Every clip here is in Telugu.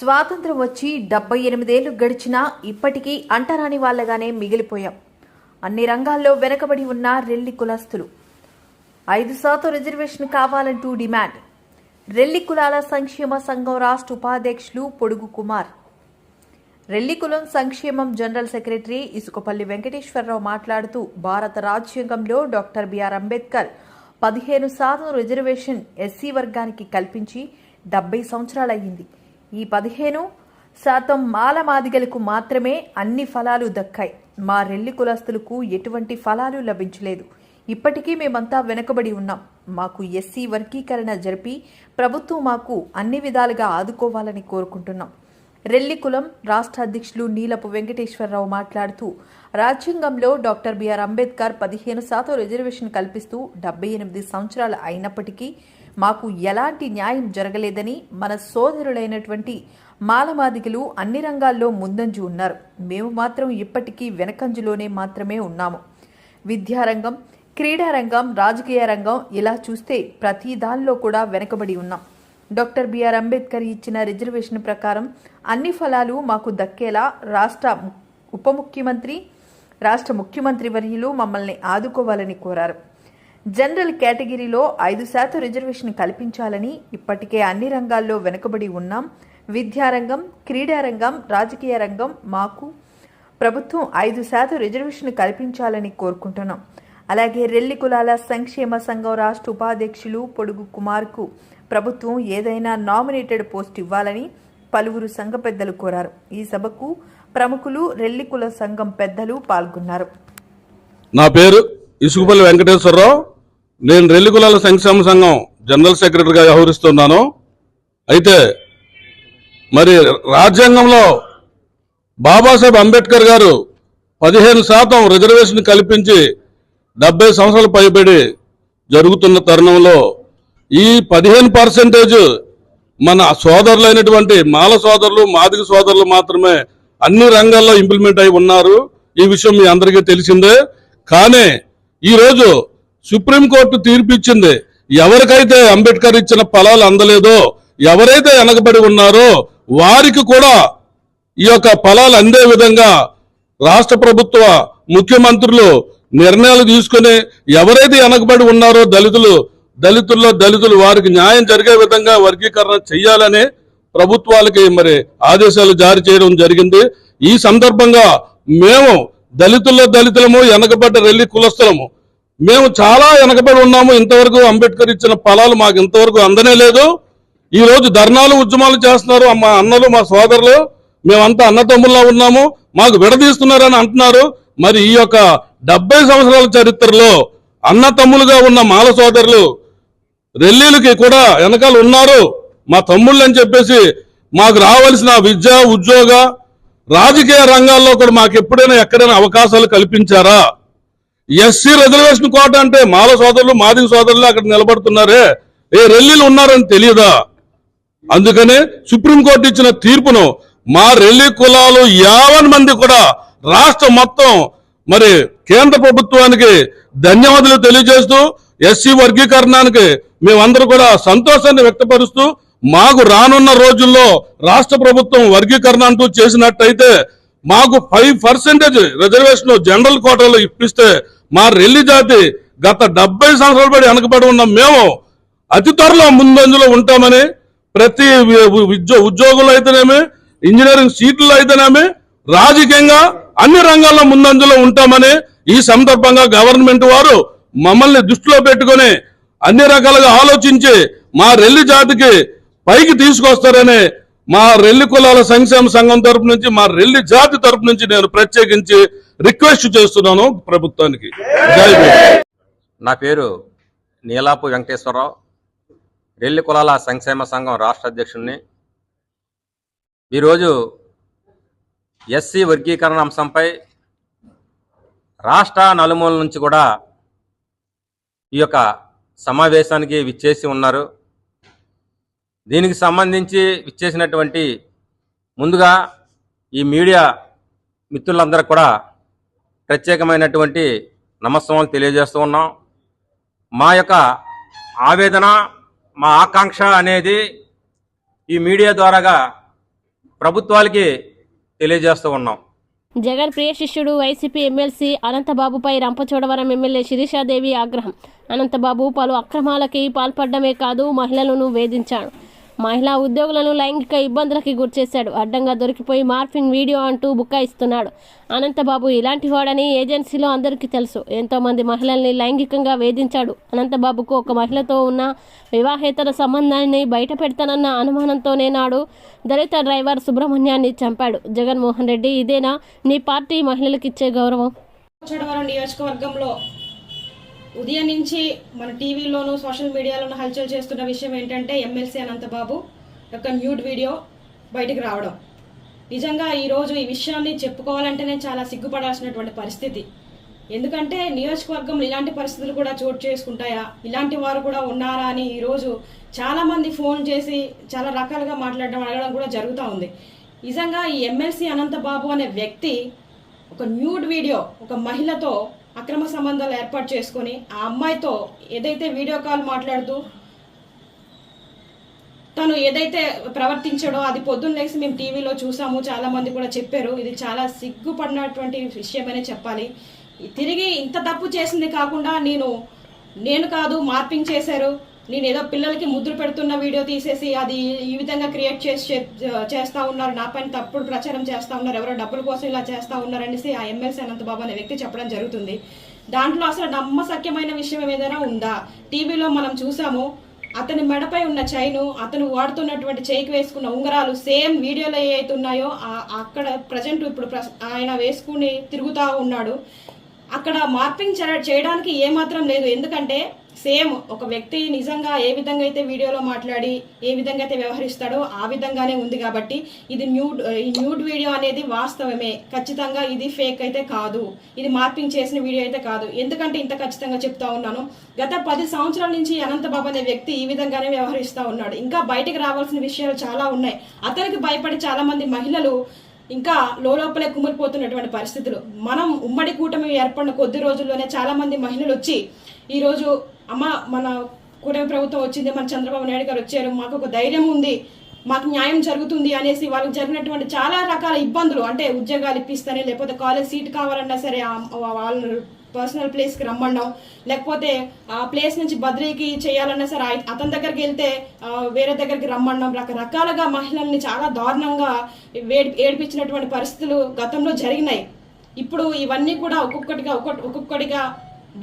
స్వాతంత్రం వచ్చి 78 ఏళ్లు గడిచినా ఇప్పటికీ అంటరాని వాళ్లగానే మిగిలిపోయాం. అన్ని రంగాల్లో వెనకబడి ఉన్న రెల్లి కులస్తులు 5% రిజర్వేషన్ కావాలంటూ డిమాండ్. రెల్లి కులాల సంక్షేమ సంఘం రాష్ట్ర ఉపాధ్యక్షులు పొడుగు కుమార్. రెల్లి కులం సంక్షేమం జనరల్ సెక్రటరీ ఇసుకపల్లి వెంకటేశ్వరరావు మాట్లాడుతూ, భారత రాజ్యాంగంలో doctor BR Ambedkar 15% reservation SC వర్గానికి కల్పించి 70 సంవత్సరాలయ్యింది. ఈ 15% మాల మాదిగలకు మాత్రమే అన్ని ఫలాలు దక్కాయి. మా రెల్లి కులస్తులకు ఎటువంటి ఫలాలు లభించలేదు. ఇప్పటికీ మేమంతా వెనుకబడి ఉన్నాం. మాకు ఎస్సీ వర్గీకరణ జరిపి ప్రభుత్వం మాకు అన్ని విధాలుగా ఆదుకోవాలని కోరుకుంటున్నాం. రెల్లి కులం రాష్ట్ర అధ్యక్షులు నీలపు వెంకటేశ్వరరావు మాట్లాడుతూ, రాజ్యాంగంలో డాక్టర్ బిఆర్ అంబేద్కర్ 15% రిజర్వేషన్ కల్పిస్తూ 78 సంవత్సరాలు అయినప్పటికీ మాకు ఎలాంటి న్యాయం జరగలేదని, మన సోదరులైనటువంటి మాలమాదిగలు అన్ని రంగాల్లో ముందంజు ఉన్నారు. మేము మాత్రం ఇప్పటికీ వెనకంజులోనే మాత్రమే ఉన్నాము. విద్యారంగం, క్రీడారంగం, రాజకీయ రంగం ఇలా చూస్తే ప్రతి దానిలో కూడా వెనకబడి ఉన్నాం. డాక్టర్ బిఆర్ అంబేద్కర్ ఇచ్చిన రిజర్వేషన్ ప్రకారం అన్ని ఫలాలు మాకు దక్కేలా రాష్ట్ర ముఖ్యమంత్రి వర్యులు మమ్మల్ని ఆదుకోవాలని కోరారు. జనరల్ కేటగిరీలో 5% రిజర్వేషన్ కల్పించాలని, ఇప్పటికే అన్ని రంగాల్లో వెనుకబడి ఉన్నాం. విద్యారంగం, క్రీడారంగం, రాజకీయ రంగం మాకు ప్రభుత్వం 5% రిజర్వేషన్ కల్పించాలని కోరుకుంటున్నాం. అలాగే రెల్లి కులాల సంక్షేమ సంఘం రాష్ట్ర ఉపాధ్యక్షులు పొడుగు కుమార్కు ప్రభుత్వం ఏదైనా నామినేటెడ్ పోస్ట్ ఇవ్వాలని పలువురు సంఘ పెద్దలు కోరారు. ఈ సభకు ప్రముఖులు, రెల్లి కుల సంఘం పెద్దలు పాల్గొన్నారు. నా పేరు ఇసుకపల్లి వెంకటేశ్వరరావు. నేను రెల్లి కులాల సంక్షేమ సంఘం జనరల్ సెక్రటరీగా వ్యవహరిస్తున్నాను. అయితే మరి రాజ్యాంగంలో బాబాసాహెబ్ అంబేద్కర్ గారు 15% రిజర్వేషన్ కల్పించి 70 సంవత్సరాలు పైబడి జరుగుతున్న తరుణంలో ఈ 15% మన సోదరులైనటువంటి మాల సోదరులు, మాదిగ సోదరులు మాత్రమే అన్ని రంగాల్లో ఇంప్లిమెంట్ అయి ఉన్నారు. ఈ విషయం మీ అందరికీ తెలిసిందే. కానీ ఈరోజు సుప్రీంకోర్టు తీర్పిచ్చింది. ఎవరికైతే అంబేద్కర్ ఇచ్చిన ఫలాలు అందలేదో, ఎవరైతే వెనకబడి ఉన్నారో వారికి కూడా ఈ యొక్క ఫలాలు అందే విధంగా రాష్ట్ర ప్రభుత్వ ముఖ్యమంత్రులు నిర్ణయాలు తీసుకుని, ఎవరైతే వెనకబడి ఉన్నారో దళితుల్లో వారికి న్యాయం జరిగే విధంగా వర్గీకరణ చెయ్యాలని ప్రభుత్వాలకి మరి ఆదేశాలు జారీ చేయడం జరిగింది. ఈ సందర్భంగా మేము దళితులము, వెనకబడ్డ రెల్లి కులస్తులము, మేము చాలా వెనకబడి ఉన్నాము. ఇంతవరకు అంబేద్కర్ ఇచ్చిన ఫలాలు మాకు ఇంతవరకు అందనే లేదు. ఈ రోజు ధర్నాలు, ఉద్యమాలు చేస్తున్నారు మా అన్నలు, మా సోదరులు. మేమంతా అన్నతమ్ముల్లా ఉన్నాము, మాకు విడదీస్తున్నారని అంటున్నారు. మరి ఈ యొక్క 70 సంవత్సరాల చరిత్రలో అన్నతమ్ములుగా ఉన్న మాల సోదరులు రెల్లీలకి కూడా వెనకాల ఉన్నారు, మా తమ్ముళ్ళు అని చెప్పేసి మాకు రావాల్సిన విద్య, ఉద్యోగ, రాజకీయ రంగాల్లో కూడా మాకు ఎప్పుడైనా ఎక్కడైనా అవకాశాలు కల్పించారా? ఎస్సీ రిజర్వేషన్ కోట అంటే మాల సోదరులు, మాదిగ సోదరులు అక్కడ నిలబడుతున్నారే, రెల్లీలు ఉన్నారని తెలియదా? అందుకనే సుప్రీంకోర్టు ఇచ్చిన తీర్పును మా రెల్లి కులాలు 50 మంది కూడా రాష్ట్రం మొత్తం మరి కేంద్ర ప్రభుత్వానికి ధన్యవాదాలు తెలియజేస్తూ, ఎస్సీ వర్గీకరణానికి మేమందరూ కూడా సంతోషాన్ని వ్యక్తపరుస్తూ, మాకు రానున్న రోజుల్లో రాష్ట్ర ప్రభుత్వం వర్గీకరణ అంటూ చేసినట్టయితే మాకు 5% రిజర్వేషన్ జనరల్ కోటాలో ఇప్పిస్తే మా రెల్లి జాతి గత 70 సంవత్సరాల బడి వెనకబడి ఉన్న మేము అతి త్వరలో ముందంజలో ఉంటామని, ప్రతి ఉద్యోగులు అయితేనేమి, ఇంజనీరింగ్ సీట్లలో అయితేనేమి, రాజకీయంగా అన్ని రంగాల్లో ముందంజలో ఉంటామని ఈ సందర్భంగా గవర్నమెంట్ వారు మమ్మల్ని దృష్టిలో పెట్టుకుని అన్ని రకాలుగా ఆలోచించి మా రెల్లి జాతికి పైకి తీసుకొస్తారని మా రెల్లి కులాల సంక్షేమ సంఘం తరపు నుంచి, మా రెల్లి జాతి తరపు నుంచి నేను ప్రత్యేకించి రిక్వెస్ట్ చేస్తున్నాను ప్రభుత్వానికి. నా పేరు నీలాపు వెంకటేశ్వరరావు, రెల్లి కులాల సంక్షేమ సంఘం రాష్ట్ర అధ్యక్షుడిని. ఈరోజు ఎస్సీ వర్గీకరణ అంశంపై రాష్ట్ర నలుమూల నుంచి కూడా ఈ యొక్క సమావేశానికి విచ్చేసి ఉన్నారు. దీనికి సంబంధించి విచ్చేసినటువంటి ముందుగా ఈ మీడియా మిత్రులందరూ కూడా ప్రత్యేకమైనటువంటి నమస్కారాలు తెలియజేస్తూ ఉన్నాం. మా యొక్క ఆవేదన, మా ఆకాంక్ష అనేది ఈ మీడియా ద్వారాగా ప్రభుత్వాలకి తెలియజేస్తూ ఉన్నాం. జగన్ ప్రియ శిష్యుడు వైసీపీ ఎమ్మెల్సీ అనంతబాబుపై రంపచోడవరం ఎమ్మెల్యే శిరీషాదేవి ఆగ్రహం. అనంతబాబు పలు అక్రమాలకి పాల్పడమే కాదు, మహిళలను వేధించాడు. మహిళా ఉద్యోగులను లైంగిక ఇబ్బందులకి గురిచేశాడు. అడ్డంగా దొరికిపోయి మార్ఫింగ్ వీడియో అంటూ బుకాయిస్తున్నాడు. అనంతబాబు ఇలాంటి వాడని ఏజెన్సీలో అందరికీ తెలుసు. ఎంతోమంది మహిళల్ని లైంగికంగా వేధించాడు. అనంతబాబుకు ఒక మహిళతో ఉన్న వివాహేతర సంబంధాన్ని బయట పెడతానన్న అనుమానంతోనే నాడు దళిత డ్రైవర్ సుబ్రహ్మణ్యాన్ని చంపాడు. జగన్మోహన్ రెడ్డి, ఇదేనా నీ పార్టీ మహిళలకిచ్చే గౌరవం? చోడవరం నియోజకవర్గంలో ఉదయం నుంచి మన టీవీలోను సోషల్ మీడియాలోను హల్చల్ చేస్తున్న విషయం ఏంటంటే ఎమ్మెల్సీ అనంతబాబు యొక్క న్యూడ్ వీడియో బయటకు రావడం. నిజంగా ఈరోజు ఈ విషయాన్ని చెప్పుకోవాలంటేనే చాలా సిగ్గుపడాల్సినటువంటి పరిస్థితి. ఎందుకంటే నియోజకవర్గంలో ఇలాంటి పరిస్థితులు కూడా చోటు చేసుకుంటాయా, ఇలాంటి వారు కూడా ఉన్నారా అని ఈరోజు చాలా మంది ఫోన్ చేసి చాలా రకాలుగా మాట్లాడడం అడగడం కూడా జరుగుతూ ఉంది. నిజంగా ఈ ఎమ్మెల్సీ అనంతబాబు అనే వ్యక్తి ఒక న్యూడ్ వీడియో ఒక మహిళతో అక్రమ సంబంధాలు ఏర్పాటు చేసుకొని ఆ అమ్మాయితో ఏదైతే వీడియో కాల్ మాట్లాడుతూ తను ఏదైతే ప్రవర్తించాడో అది పొద్దున్న లేసి మేము టీవీలో చూసాము, చాలా మంది కూడా చెప్పారు. ఇది చాలా సిగ్గుపడినటువంటి విషయమనే చెప్పాలి. తిరిగి ఇంత తప్పు చేసింది కాకుండా నేను కాదు మార్పింగ్ చేశారు, నేను ఏదో పిల్లలకి ముద్దులు పెడుతున్న వీడియో తీసేసి అది ఈ విధంగా క్రియేట్ చేస్తా ఉన్నారు, నా పైన తప్పుడు ప్రచారం చేస్తా ఉన్నారు, ఎవరో డబ్బుల కోసం ఇలా చేస్తా ఉన్నారు అనేసి ఆ ఎమ్మెల్సీ అనంతబాబు అనే వ్యక్తి చెప్పడం జరుగుతుంది. దాంట్లో అసలు నమ్మశక్యమైన విషయం ఏదైనా ఉందా? టీవీలో మనం చూసాము, అతని మెడపై ఉన్న చైను, అతను వాడుతున్నటువంటి చేయికి వేసుకున్న ఉంగరాలు సేమ్ వీడియోలో ఏ అయితే ఉన్నాయో అక్కడ ప్రజెంట్ ఇప్పుడు ఆయన వేసుకుని తిరుగుతూ ఉన్నాడు. అక్కడ మార్పింగ్ చేయడానికి ఏమాత్రం లేదు. ఎందుకంటే సేమ్ ఒక వ్యక్తి నిజంగా ఏ విధంగా అయితే వీడియోలో మాట్లాడి ఏ విధంగా అయితే వ్యవహరిస్తాడో ఆ విధంగానే ఉంది. కాబట్టి ఇది న్యూడ్ వీడియో అనేది వాస్తవమే, ఖచ్చితంగా ఇది ఫేక్ అయితే కాదు, ఇది మార్పింగ్ చేసిన వీడియో అయితే కాదు. ఎందుకంటే ఇంత ఖచ్చితంగా చెప్తా ఉన్నాను, గత 10 సంవత్సరాల నుంచి అనంతబాబు అనే వ్యక్తి ఈ విధంగానే వ్యవహరిస్తూ ఉన్నాడు. ఇంకా బయటకు రావాల్సిన విషయాలు చాలా ఉన్నాయి. అతనికి భయపడి చాలా మంది మహిళలు ఇంకా లోపలే కుమిలిపోతున్నటువంటి పరిస్థితులు. మనం ఉమ్మడి కూటమి ఏర్పడిన కొద్ది రోజుల్లోనే చాలా మంది మహిళలు వచ్చి ఈరోజు అమ్మ మన కూటమి ప్రభుత్వం వచ్చింది, మన చంద్రబాబు నాయుడు గారు వచ్చారు, మాకు ఒక ధైర్యం ఉంది, మాకు న్యాయం జరుగుతుంది అనేసి వాళ్ళకి జరిగినటువంటి చాలా రకాల ఇబ్బందులు, అంటే ఉద్యోగాలు ఇప్పిస్తానే, లేకపోతే కాలేజ్ సీట్ కావాలన్నా సరే వాళ్ళు పర్సనల్ ప్లేస్కి రమ్మన్నాం, లేకపోతే ఆ ప్లేస్ నుంచి బద్రీకి చేయాలన్నా సరే అతని దగ్గరికి వెళ్తే వేరే దగ్గరికి రమ్మన్నాం. రకరకాలుగా మహిళల్ని చాలా దారుణంగా ఏడిపించినటువంటి పరిస్థితులు గతంలో జరిగినాయి. ఇప్పుడు ఇవన్నీ కూడా ఒక్కొక్కటిగా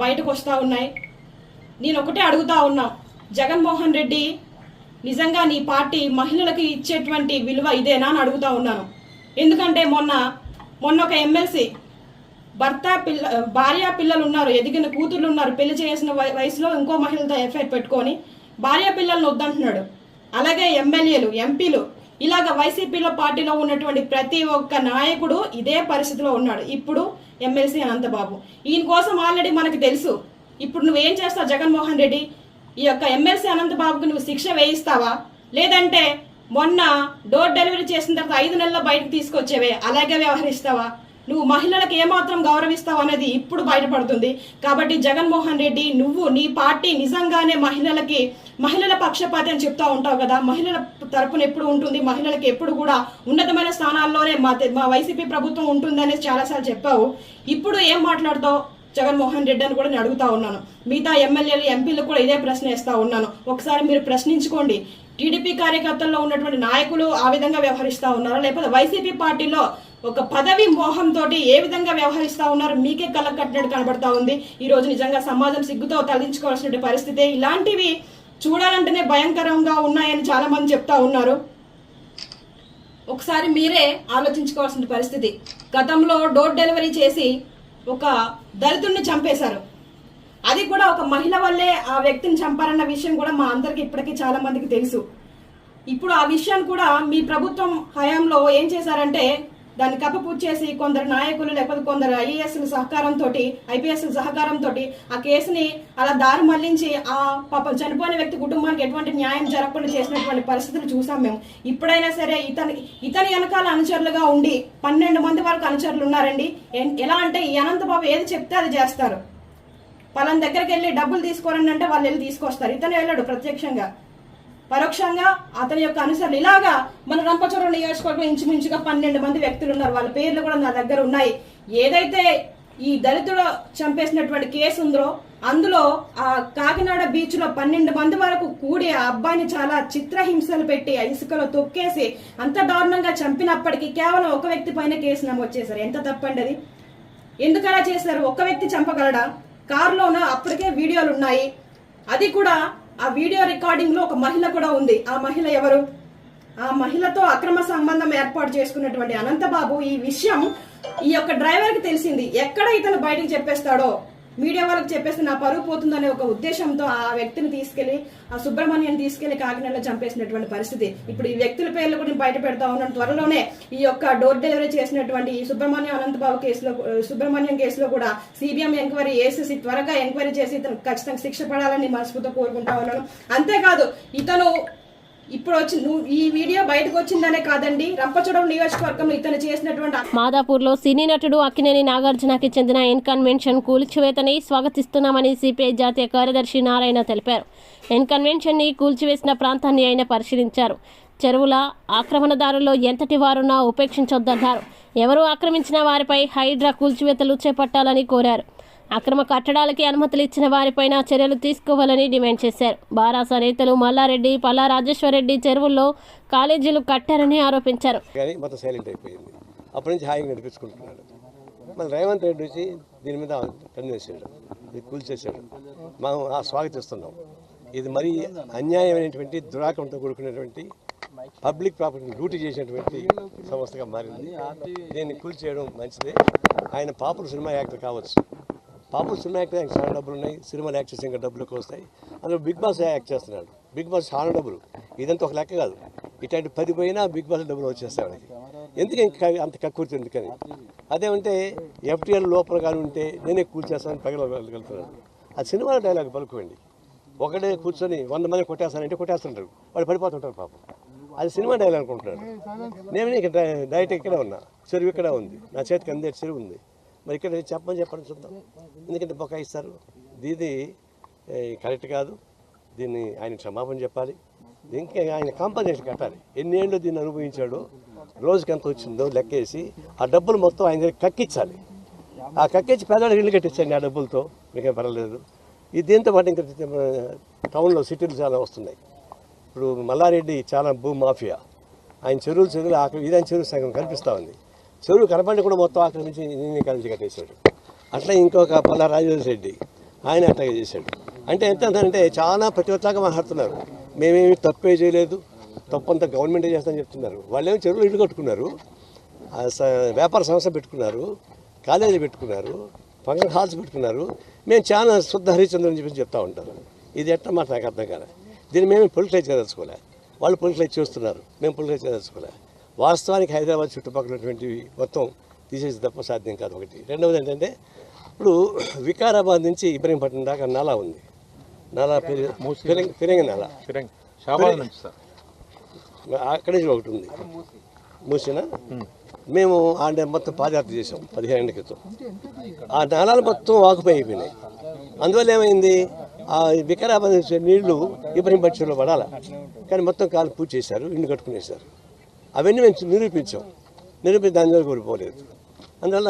బయటకు వస్తూ ఉన్నాయి. నేను ఒకటే అడుగుతా ఉన్నా, జగన్మోహన్ రెడ్డి నిజంగా నీ పార్టీ మహిళలకి ఇచ్చేటువంటి విలువ ఇదేనా అని అడుగుతా ఉన్నాను. ఎందుకంటే మొన్న ఒక ఎమ్మెల్సీ భార్య పిల్లలు ఉన్నారు, ఎదిగిన కూతుర్లు ఉన్నారు, పెళ్లి చేసిన వయసులో ఇంకో మహిళతో ఎఫ్ఐఆర్ పెట్టుకొని భార్య పిల్లలను వద్దంటున్నాడు. అలాగే ఎమ్మెల్యేలు, ఎంపీలు, ఇలాగ వైసీపీలో పార్టీలో ఉన్నటువంటి ప్రతి ఒక్క నాయకుడు ఇదే పరిస్థితిలో ఉన్నాడు. ఇప్పుడు ఎమ్మెల్సీ అనంతబాబు, ఈయన కోసం ఆల్రెడీ మనకు తెలుసు. ఇప్పుడు నువ్వేం చేస్తావు జగన్మోహన్ రెడ్డి? ఈ యొక్క ఎమ్మెల్సీ అనంతబాబుకు నువ్వు శిక్ష వేయిస్తావా, లేదంటే మొన్న డోర్ డెలివరీ చేసిన తర్వాత 5 నెలల్లో బయటకు తీసుకొచ్చేవే అలాగే వ్యవహరిస్తావా? నువ్వు మహిళలకు ఏమాత్రం గౌరవిస్తావు అనేది ఇప్పుడు బయటపడుతుంది. కాబట్టి జగన్మోహన్ రెడ్డి, నువ్వు నీ పార్టీ నిజంగానే మహిళల పక్షపాతి అని చెప్తా ఉంటావు కదా, మహిళల తరపున ఎప్పుడు ఉంటుంది, మహిళలకు ఎప్పుడు కూడా ఉన్నతమైన స్థానాల్లోనే మా వైసీపీ ప్రభుత్వం ఉంటుంది అనేసి చాలాసార్లు చెప్పావు. ఇప్పుడు ఏం మాట్లాడతావు జగన్మోహన్ రెడ్డి అని కూడా నేను అడుగుతా ఉన్నాను. మిగతా ఎమ్మెల్యేలు, ఎంపీలు కూడా ఇదే ప్రశ్న వేస్తా ఉన్నాను. ఒకసారి మీరు ప్రశ్నించుకోండి. టీడీపీ కార్యకర్తల్లో ఉన్నటువంటి నాయకులు ఆ విధంగా వ్యవహరిస్తా ఉన్నారా, లేకపోతే వైసీపీ పార్టీలో ఒక పదవి మోహంతో ఏ విధంగా వ్యవహరిస్తా ఉన్నారు మీకే కళ్ళకు కట్టినట్టు కనబడతా ఉంది. ఈ రోజు నిజంగా సమాజం సిగ్గుతో తలదించుకోవాల్సిన పరిస్థితి. ఇలాంటివి చూడాలంటేనే భయంకరంగా ఉన్నాయని చాలా మంది చెప్తా ఉన్నారు. ఒకసారి మీరే ఆలోచించుకోవాల్సిన పరిస్థితి. గతంలో డోర్ డెలివరీ చేసి ఒక దళితుడిని చంపేశారు. అది కూడా ఒక మహిళ వల్లే ఆ వ్యక్తిని చంపారన్న విషయం కూడా మా అందరికి ఇప్పటికీ చాలా మందికి తెలుసు. ఇప్పుడు ఆ విషయాన్ని కూడా మీ ప్రభుత్వం హయాంలో ఏం చేశారంటే దాన్ని కప్పపూర్తి చేసి కొందరు నాయకులు లేకపోతే కొందరు ఐఏఎస్ల సహకారంతో, ఐపీఎస్ల సహకారంతో ఆ కేసుని అలా దారి మళ్లించి ఆ పాపం చనిపోయిన వ్యక్తి కుటుంబానికి ఎటువంటి న్యాయం జరగకుండా చేసినటువంటి పరిస్థితులు చూసాం మేము. ఇప్పుడైనా సరే ఇతని వెనకాల అనుచరులుగా ఉండి 12 మంది వరకు అనుచరులు ఉన్నారండి. ఎలా అంటే ఈ అనంతబాబు ఏది చెప్తే అది చేస్తారు. పలానా దగ్గరికి వెళ్ళి డబ్బులు తీసుకోరండి అంటే వాళ్ళు వెళ్ళి తీసుకొస్తారు. ఇతను వెళ్ళాడు ప్రత్యక్షంగా. పరోక్షంగా అతని యొక్క అనుసరణ ఇలాగా మన రంపచోడవరం నియోజకవర్గం ఇంచుమించుగా 12 మంది వ్యక్తులు ఉన్నారు. వాళ్ళ పేర్లు కూడా నా దగ్గర ఉన్నాయి. ఏదైతే ఈ దళితుడు చంపేసినటువంటి కేసు ఉందో అందులో ఆ కాకినాడ బీచ్ లో 12 మంది వరకు కూడి ఆ అబ్బాయిని చాలా చిత్రహింసలు పెట్టి ఆ ఇసుకలో తొక్కేసి అంత దారుణంగా చంపినప్పటికీ కేవలం ఒక వ్యక్తి పైన కేసు నమోదు చేశారు. ఎంత తప్పండి అది? ఎందుకలా చేశారు? ఒక్క వ్యక్తి చంపగలడా? కారులోన అప్పటికే వీడియోలు ఉన్నాయి. అది కూడా ఆ వీడియో రికార్డింగ్ లో ఒక మహిళ కూడా ఉంది. ఆ మహిళ ఎవరు? ఆ మహిళతో అక్రమ సంబంధం ఏర్పాటు చేసుకున్నటువంటి అనంతబాబు ఈ విషయం ఈ యొక్క డ్రైవర్ కి తెలిసింది. ఎక్కడ ఇతను బయటకు చెప్పేస్తాడో, మీడియా వాళ్ళకి చెప్పేస్తే నా పరువు పోతుందనే ఒక ఉద్దేశంతో ఆ వ్యక్తిని తీసుకెళ్లి ఆ సుబ్రహ్మణ్యం తీసుకెళ్లి కాకినాడలో చంపేసినటువంటి పరిస్థితి. ఇప్పుడు ఈ వ్యక్తుల పేర్లు కూడా బయట పెడతా ఉన్నాను. త్వరలోనే ఈ యొక్క డోర్ డెలివరీ చేసినటువంటి ఈ సుబ్రహ్మణ్యం కేసులో కూడా సిబిఎం ఎంక్వైరీ వేసేసి త్వరగా ఎంక్వైరీ చేసి ఇతను ఖచ్చితంగా శిక్ష పడాలని మనస్ఫూర్తిగా కోరుకుంటా ఉన్నాను. అంతేకాదు ఇతను ఇప్పుడు ఈ వీడియో బయటకు వచ్చిందనే కాదండి, రంపచోడవరం నియోజకవర్గంలో ఇతను చేసినటువంటి మాదాపూర్లో సినీ నటుడు అక్కినేని నాగార్జునకి చెందిన ఎన్ కన్వెన్షన్ కూల్చివేతని స్వాగతిస్తున్నామని సిపిఐ జాతీయ కార్యదర్శి నారాయణ తెలిపారు. ఎన్ కన్వెన్షన్ ని కూల్చివేసిన ప్రాంతాన్ని ఆయన పరిశీలించారు. చెరువుల ఆక్రమణదారుల్లో ఎంతటి వారున్నా ఉపేక్షించొద్దన్నారు. ఎవరు ఆక్రమించిన వారిపై హైడ్రా కూల్చివేతలు చేపట్టాలని కోరారు. అక్రమ కట్టడాలకి అనుమతులు ఇచ్చిన వారిపైన చర్యలు తీసుకోవాలని డిమాండ్ చేశారు. బారాస నేతలు మల్లారెడ్డి, పల్లా రాజేశ్వరరెడ్డి చెరువుల్లో కాలేజీలు కట్టారని ఆరోపించారు. కానీ మొత్తం సైలెంట్ అయిపోయింది. అప్పటి నుంచి హాయిగా నడిపించుకుంటున్నాడు. మన రేవంత్ రెడ్డి వచ్చి దీని మీద కన్నేసాడు, ఇది కూల్చేసాడు. మనం స్వాగతిస్తున్నాం. ఇది మరీ అన్యాయమైనటువంటి దురాక్రమంతో కూడుకున్నటువంటి పబ్లిక్ ప్రాపర్టీని డ్యూటీ చేసినటువంటి సంస్థగా మారింది. దీన్ని కూల్చేయడం మంచిదే. ఆయన పాపులర్ సినిమా యాక్టర్ కావచ్చు. పాపులర్ సినిమా యాక్టర్ ఆయనకు చాలా డబ్బులు ఉన్నాయి. సినిమాలు యాక్ట్ చేసి ఇంకా డబ్బులు ఎక్కువ వస్తాయి. అందులో బిగ్ బాస్ యాక్ట్ చేస్తున్నాడు. బిగ్ బాస్ చాలా డబ్బులు. ఇదంతా ఒక లెక్క కాదు. ఇట్లాంటి 10 పోయినా బిగ్ బాస్ డబ్బులు వచ్చేస్తాయి వాళ్ళకి. ఎందుకు ఇంకా అంత కక్కుర్తి ఎందుకని? అదేమంటే ఎఫ్టీఎల్ లోపల కానీ ఉంటే నేనే కూల్చేస్తానని పగలగలుగుతున్నాడు. అది సినిమాలో డైలాగ్ పలుకోండి. ఒకటే కూర్చొని 100 మంది కొట్టేస్తానంటే కొట్టేస్తుంటారు, వాళ్ళు పడిపోతుంటారు పాపం. అది సినిమా డైలాగ్ అనుకుంటున్నాడు. నేను ఇక్కడ డైరెక్ట్ ఇక్కడే ఉన్నా, చెరువు ఇక్కడ ఉంది, నా చేతికి అందే చెరువు ఉంది. మరి ఇక్కడ చెప్పండి చూద్దాం. ఎందుకంటే బొకాయిస్తారు. ఇది కరెక్ట్ కాదు. దీన్ని ఆయన క్షమాపణ చెప్పాలి. ఇంకా ఆయన కాంపన్సేషన్ కట్టాలి. ఎన్నేళ్ళు దీన్ని అనుభవించాడో, రోజుకి ఎంత వచ్చిందో లెక్కేసి ఆ డబ్బులు మొత్తం ఆయన దగ్గర కక్కించాలి. ఆ కక్కించి పేదవాళ్ళకి ఇల్లు కట్టించండి ఆ డబ్బులతో, మీకేం పర్వాలేదు. ఇది దీంతో పాటు ఇంకా టౌన్లో సిటీలు చాలా వస్తున్నాయి. ఇప్పుడు మల్లారెడ్డి చాలా భూ మాఫియా. ఆయన చెరువులు ఇదని చెరువు సగం కనిపిస్తూ ఉంది. చెరువు కనపడి కూడా మొత్తం ఆక్రమించి నేను కలిసి కట్టేశాడు. అట్లా ఇంకొక పల్లా రాజేశ్వరరెడ్డి ఆయన అట్లాగే చేశాడు. అంటే ఎంత అంటే చాలా ప్రతివత్సాగా మాట్లాడుతున్నారు. మేమేమి తప్పే చేయలేదు, తప్పంతా గవర్నమెంటే చేస్తామని చెప్తున్నారు. వాళ్ళేమో చెరువులు ఇల్లు కట్టుకున్నారు, వ్యాపార సంస్థ పెట్టుకున్నారు, కాలేజీ పెట్టుకున్నారు, ఫంక్షన్ హాల్స్ పెట్టుకున్నారు. మేము చాలా శుద్ధ హరిచంద్ర అని చెప్పి చెప్తా ఉంటారు. ఇది ఎట్లా మాట నాకు అర్థం కాలే. దీన్ని మేము పొలిటిలైజ్ చేయదలుచుకోలే. వాళ్ళు పొలిటిలైజ్ చేస్తున్నారు, మేము పొలిటిలైజ్ చేయదలుచుకోలే. వాస్తవానికి హైదరాబాద్ చుట్టుపక్కల ఉన్నటువంటివి మొత్తం తీసేసి తప్ప సాధ్యం కాదు. ఒకటి. రెండవది ఏంటంటే ఇప్పుడు వికారాబాద్ నుంచి ఇబ్రహీంపట్నం దాకా నాలా ఉంది. నాలా ఫిరంగి నాలా అక్కడి నుంచి ఒకటి ఉంది, మూసినా. మేము ఆడ మొత్తం పాదయాత్ర చేసాం 15 ఏళ్ల క్రితం. ఆ నాలాలు మొత్తం ఆకుపై అయిపోయినాయి. అందువల్ల ఏమైంది, ఆ వికారాబాద్ నుంచి నీళ్లు ఇబ్రహీంపట్నంలో పడాలా, కానీ మొత్తం కాలు పూజ చేశారు, ఇల్లు కట్టుకునేశారు. అవన్నీ మేము నిరూపించి దాని ద్వారా కోల్పోలేదు. అందువల్ల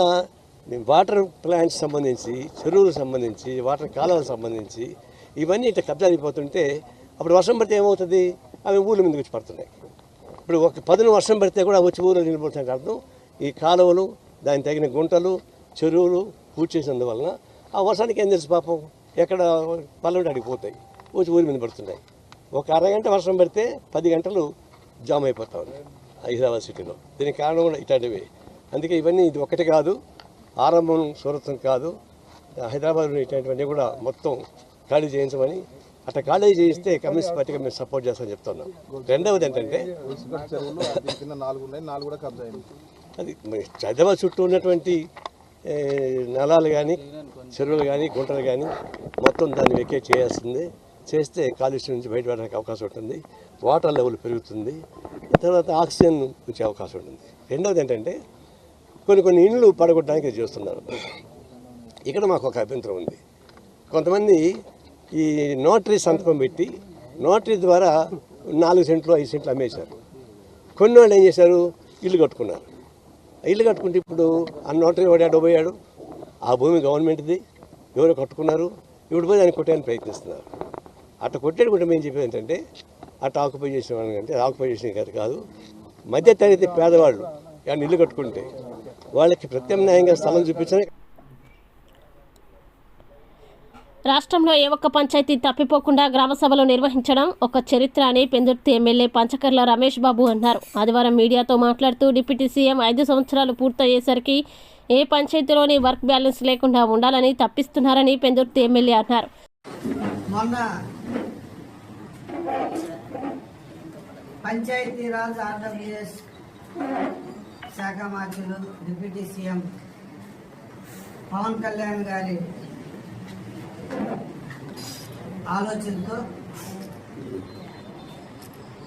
వాటర్ ప్లాంట్స్ సంబంధించి, చెరువులకు సంబంధించి, వాటర్ కాలువలకు సంబంధించి ఇవన్నీ ఇట్లా కబ్జా అయిపోతుంటే అప్పుడు వర్షం పడితే ఏమవుతుంది, అవి ఊళ్ళ మీదకి వచ్చి పడుతున్నాయి. ఇప్పుడు ఒక 10 వర్షం పడితే కూడా వచ్చి ఊళ్ళో నిలబడుతున్నట్టు అర్థం. ఈ కాలువలు, దానికి తగిన గుంటలు, చెరువులు పూర్తి చేసినందువలన ఆ వర్షానికి ఏం తెలుసు పాపం, ఎక్కడ పల్లెడు అడిగిపోతాయి, వచ్చి ఊరి మీద పడుతున్నాయి. ఒక అరగంట వర్షం పడితే 10 గంటలు జామ్ అయిపోతా ఉన్నాయి హైదరాబాద్ సిటీలో. దీనికి కారణం కూడా ఇట్లాంటివి. అందుకే ఇవన్నీ ఇది ఒకటి కాదు, ఆరంభం సూరతం కాదు. హైదరాబాద్లో ఇట్లాంటివన్నీ కూడా మొత్తం ఖాళీ చేయించమని, అట్లా ఖాళీ చేయిస్తే కమ్యూనిస్ట్ పార్టీగా మేము సపోర్ట్ చేస్తామని చెప్తున్నాం. రెండవది ఏంటంటే అది హైదరాబాద్ చుట్టూ ఉన్నటువంటి నలాలు కానీ, చెరువులు కానీ, గుంటలు కానీ మొత్తం దాన్ని వెకేట్ చేయాల్సిందే. చేస్తే కాలుష్యం నుంచి బయటపడడానికి అవకాశం ఉంటుంది, వాటర్ లెవెల్ పెరుగుతుంది, తర్వాత ఆక్సిజన్ వచ్చే అవకాశం ఉంటుంది. రెండవది ఏంటంటే కొన్ని ఇండ్లు పడగొట్టడానికి చేస్తున్నారు. ఇక్కడ మాకు ఒక అభ్యంతరం ఉంది. కొంతమంది ఈ నోటరీ సంతకం పెట్టి నోటరీ ద్వారా 4 సెంట్లు 5 సెంట్లు అమ్మేశారు. కొన్ని వాళ్ళు ఏం చేశారు, ఇల్లు కట్టుకున్నారు. ఇల్లు కట్టుకుంటే ఇప్పుడు ఆ నోటరీ వాడు అడబోయాడు, ఆ భూమి గవర్నమెంట్ది, ఎవరో కట్టుకున్నారు, ఇప్పుడు పోయి దాన్ని కొట్టడానికి ప్రయత్నిస్తున్నారు. అట్లా కొట్టేది కూడా మేము చెప్పేది ఏంటంటే అట్లా ఆక్యుపై చేసిన వాళ్ళని అంటే ఆక్యుపై చేసిన కాదు, మధ్య తరగతి పేదవాళ్ళు ఏమైనా ఇల్లు కట్టుకుంటే వాళ్ళకి ప్రత్యామ్నాయంగా స్థలం చూపించని. రాష్ట్రంలో ఏ ఒక్క పంచాయతీ తప్పిపోకుండా గ్రామ సభలు నిర్వహించడం ఒక చరిత్ర అని పెందుర్తి ఎమ్మెల్యే పంచకర్ల రమేష్ బాబు అన్నారు. ఆదివారం మీడియాతో మాట్లాడుతూ డిప్యూటీ సీఎం 5 సంవత్సరాలు పూర్తయ్యేసరికి ఏ పంచాయతీలోని వర్క్ బ్యాలెన్స్ లేకుండా ఉండాలని తప్పిస్తున్నారని పెందుర్తి ఎమ్మెల్యే అన్నారు. మొన్న పంచాయతీరాజ్ ఆర్డబ్ల్యూఎస్ శాఖ మంత్రులు డిప్యూటీ సీఎం పవన్ కళ్యాణ్ గారి ఆలోచనతో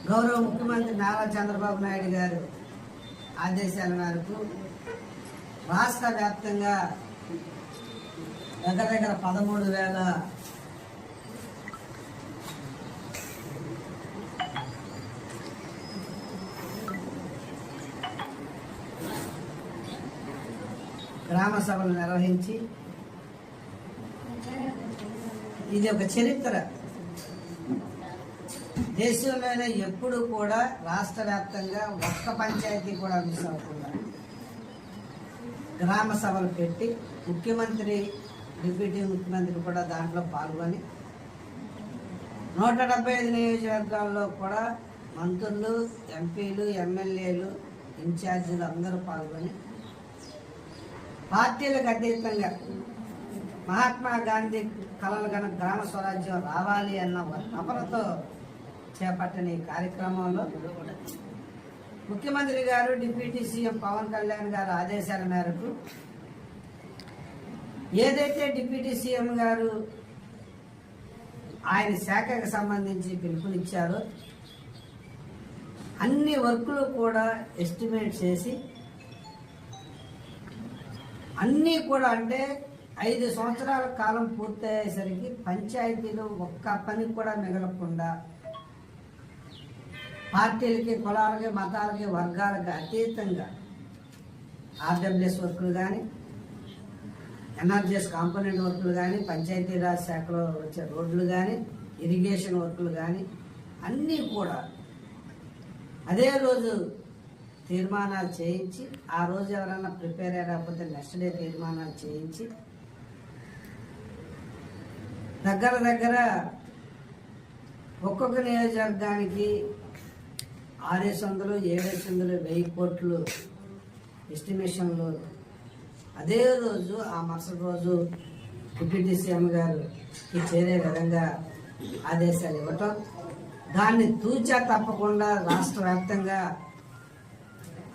గౌరవ ముఖ్యమంత్రి నారా చంద్రబాబు నాయుడు గారు ఆదేశాల మేరకు రాష్ట్ర వ్యాప్తంగా దగ్గర 13,000 గ్రామ సభలు నిర్వహించి, ఇది ఒక చరిత్ర. దేశంలోనే ఎప్పుడు కూడా రాష్ట్ర వ్యాప్తంగా ఒక్క పంచాయతీ కూడా మిస్ అవ్వకుండా గ్రామ సభలు పెట్టి ముఖ్యమంత్రి, డిప్యూటీ ముఖ్యమంత్రి కూడా దాంట్లో పాల్గొని 175 నియోజకవర్గాల్లో కూడా మంత్రులు, ఎంపీలు, ఎమ్మెల్యేలు, ఇన్ఛార్జీలు అందరూ పాల్గొని పార్టీలకు అతీతంగా మహాత్మా గాంధీ కలలు కనుక గ్రామ స్వరాజ్యం రావాలి అన్న తపనతో చేపట్టిన ఈ కార్యక్రమంలో ముఖ్యమంత్రి గారు, డిప్యూటీ సీఎం పవన్ కళ్యాణ్ గారు ఆదేశాల మేరకు ఏదైతే డిప్యూటీ సీఎం గారు ఆయన శాఖకు సంబంధించి పిలుపునిచ్చారో అన్ని వర్కులు కూడా ఎస్టిమేట్ చేసి అన్నీ కూడా అంటే 5 సంవత్సరాల కాలం పూర్తయ్యేసరికి పంచాయతీలు ఒక్క పని కూడా మిగలకుండా పార్టీలకి, కులాలకి, మతాలకి, వర్గాలకి అతీతంగా ఆర్డబ్ల్యూఎస్ వర్కులు కానీ, ఎన్ఆర్జీఎస్ కాంపోనెంట్ వర్కులు కానీ, పంచాయతీరాజ్ శాఖలో వచ్చే రోడ్లు కానీ, ఇరిగేషన్ వర్కులు కానీ అన్నీ కూడా అదే రోజు తీర్మానాలు చేయించి, ఆ రోజు ఎవరైనా ప్రిపేర్ అయ్యకపోతే నెక్స్ట్ డే తీర్మానాలు చేయించి దగ్గర ఒక్కొక్క నియోజకవర్గానికి 600, 700, 1000 కోట్లు ఎస్టిమేషన్లు అదే రోజు, ఆ మరుసటి రోజు డిప్యూటీ సీఎం గారికి చేరే విధంగా ఆదేశాలు ఇవ్వటం, దాన్ని తూచా తప్పకుండా రాష్ట్ర వ్యాప్తంగా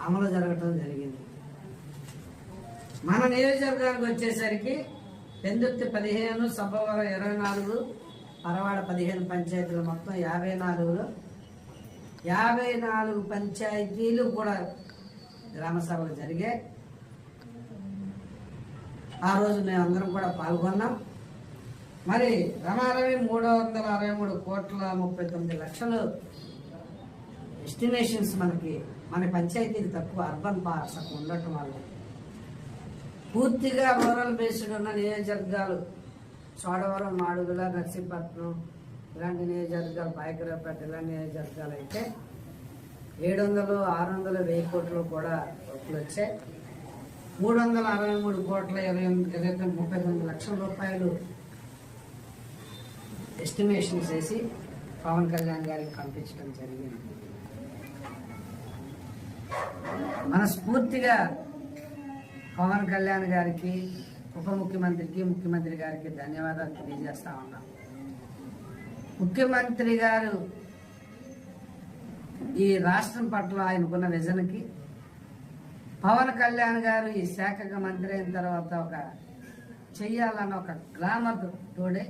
అమలు జరగటం జరిగింది. మన నియోజకవర్గానికి వచ్చేసరికి పెందుర్తి 15, సబ్బవరం 24, పరవాడ 15 పంచాయతీలు, మొత్తం 54లో 54 పంచాయతీలు కూడా గ్రామ సభలు జరిగాయి. ఆ రోజు మేమందరం కూడా పాల్గొన్నాం. మరి రమారవి 363 కోట్ల 39 లక్షలు ఎస్టిమేషన్స్ మన పంచాయతీకి తక్కువ అర్బన్ పార్ట్స్ ఉండటం వల్ల పూర్తిగా రూరల్ బేస్డ్ ఉన్న నియోజకవర్గాలు చోడవరం, మాడుగుల, నర్సీపట్నం ఇలాంటి నియోజకవర్గాలు, పాయకరావుపేట ఇలాంటి నియోజకవర్గాలు అయితే 700, 600, 1000 కోట్లు కూడా వర్కులు వచ్చాయి. 363 కోట్ల 39 లక్షల రూపాయలు ఎస్టిమేషన్స్ వేసి పవన్ కళ్యాణ్ గారికి పంపించడం జరిగింది. మనస్ఫూర్తిగా పవన్ కళ్యాణ్ గారికి, ఉప ముఖ్యమంత్రికి, ముఖ్యమంత్రి గారికి ధన్యవాదాలు తెలియజేస్తా ఉన్నాం. ముఖ్యమంత్రి గారు ఈ రాష్ట్రం పట్ల ఆయనకున్న విజన్కి, పవన్ కళ్యాణ్ గారు ఈ శాఖకు మంత్రి అయిన తర్వాత ఒక చెయ్యాలన్న ఒక గ్లామర్ తోడే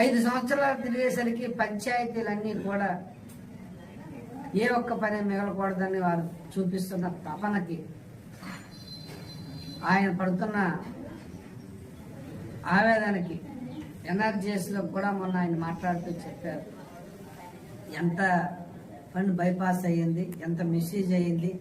5 సంవత్సరాలు తిరిగేసరికి పంచాయతీలన్నీ కూడా ఏ ఒక్క పని మిగలకూడదని వారు చూపిస్తున్న తపనకి, ఆయన పడుతున్న ఆవేదనకి ఎన్ఆర్జీఎస్లో కూడా మొన్న ఆయన మాట్లాడుతూ చెప్పారు ఎంత ఫండ్ బైపాస్ అయ్యింది, ఎంత మిస్యూజ్ అయ్యింది,